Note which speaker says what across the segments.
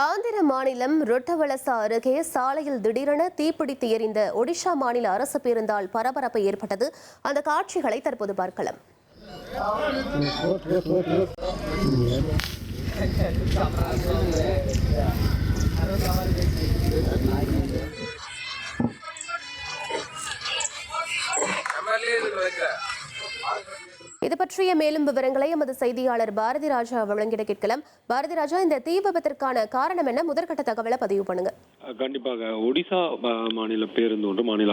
Speaker 1: ஆந்திர மாநிலம் ரொட்டவலசா அருகே சாலையில் திடீரென தீப்பிடித்து எரிந்த ஒடிஷா மாநில அரசு பேருந்தால் பரபரப்பு ஏற்பட்டது. அந்த காட்சிகளை தற்போது பார்க்கலாம். இது பற்றிய மேலும் விவரங்களை எமது செய்தியாளர் பாரதி ராஜா வழங்கிட கேட்கலாம். பாரதி ராஜா, இந்த தீ விபத்திற்கான காரணம் என்ன? முதற்கட்ட தகவலை பதிவு பண்ணுங்க.
Speaker 2: கண்டிப்பாக ஒடிசா மாநில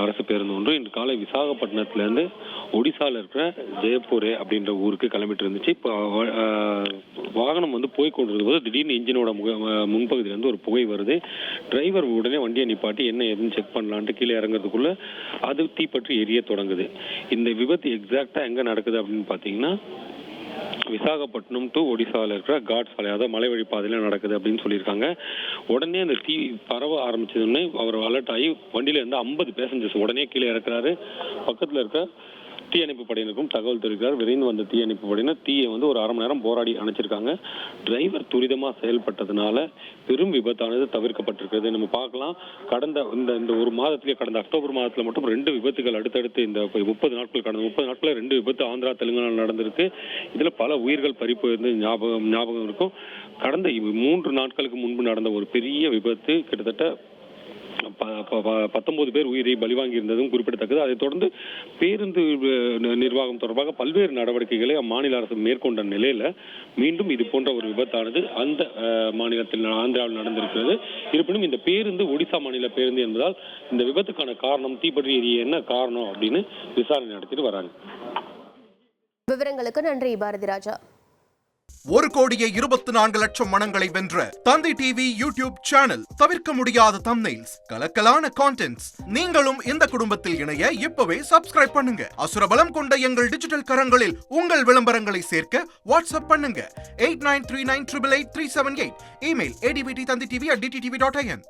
Speaker 2: அரசு பேருந்து ஒன்று இன்று காலை விசாகப்பட்டினத்திலிருந்து ஒடிசால இருக்கிற ஜெயப்பூரே அப்படின்ற ஊருக்கு கிளம்பிட்டு இருந்துச்சு. இப்போ வாகனம் போய் கொண்டிருந்தபோது திடீர்னு இன்ஜினோட முன்பகுதியிலிருந்து ஒரு புகை வருது. டிரைவர் உடனே வண்டியை நிப்பாட்டி என்ன ஏதுன்னு செக் பண்ணலான்ட்டு கீழே இறங்குறதுக்குள்ள அது தீப்பற்றி எரிய தொடங்குது. இந்த விபத்து எக்ஸாக்டா எங்க நடக்குது அப்படின்னு பாத்தீங்கன்னா, விசாகப்பட்டினம் டு ஒடிசாவில் இருக்கிற காட் சாலை, அதாவது மலை வழிப்பாதையில நடக்குது அப்படின்னு சொல்லியிருக்காங்க. உடனே அந்த தீ பரவ ஆரம்பிச்சதுன்னே அவர் அலர்ட் ஆகி வண்டியில இருந்து 50 பேசஞ்சர்ஸ் உடனே கீழே இறக்குறாரு. பக்கத்துல இருக்க தீயணைப்பு படையினருக்கும் தகவல் தெரிவிக்கிறார். விரைந்து வந்த தீயணைப்பு படையினர் தீயை ஒரு அரை மணி நேரம் போராடி அணைச்சிருக்காங்க. டிரைவர் துரிதமா செயல்பட்டதுனால பெரும் விபத்தானது தவிர்க்கப்பட்டிருக்கிறது. நம்ம பார்க்கலாம், கடந்த இந்த ஒரு மாதத்திலே, கடந்த அக்டோபர் மாதத்துல மட்டும் 2 விபத்துகள் அடுத்தடுத்து இந்த 30 நாட்கள் 2 விபத்து ஆந்திரா தெலுங்கானா நடந்திருக்கு. இதுல பல உயிர்கள் பறிப்பு ஞாபகம் இருக்கும். கடந்த 3 நாட்களுக்கு முன்பு நடந்த ஒரு பெரிய விபத்து கிட்டத்தட்ட 19 பேர் உயிரை பலிவாங்கி இருந்ததும் குறிப்பிடத்தக்கது. அதைத் தொடர்ந்து பேருந்து நிர்வாகம் தொடர்பாக பல்வேறு நடவடிக்கைகளை அம்மாநில அரசு மேற்கொண்ட நிலையில மீண்டும் இது போன்ற ஒரு விபத்தானது அந்த மாநிலத்தில் ஆந்திராவில் நடந்திருக்கிறது. இருப்பினும் இந்த பேருந்து ஒடிசா மாநில பேருந்து என்பதால் இந்த விபத்துக்கான காரணம், தீப்பற்றி எரிய என்ன காரணம் அப்படின்னு விசாரணை நடத்திட்டு வராங்க.
Speaker 1: விவரங்களுக்கு நன்றி பாரதி ராஜா.
Speaker 3: 1,24,00,000 மனங்களை வென்ற தந்தி டிவி யூடியூப் சேனல். தவிர்க்க முடியாத தம்ப்நெயில்ஸ், கலக்கலான கான்டென்ட்ஸ். நீங்களும் இந்த குடும்பத்தில் இணைய இப்பவே சப்ஸ்கிரைப் பண்ணுங்க. அசுரபலம் கொண்ட எங்கள் டிஜிட்டல் கரங்களில் உங்கள் விளம்பரங்களை சேர்க்க வாட்ஸ்அப் பண்ணுங்க. 8939888378. Email advtthanditv@dttv.in.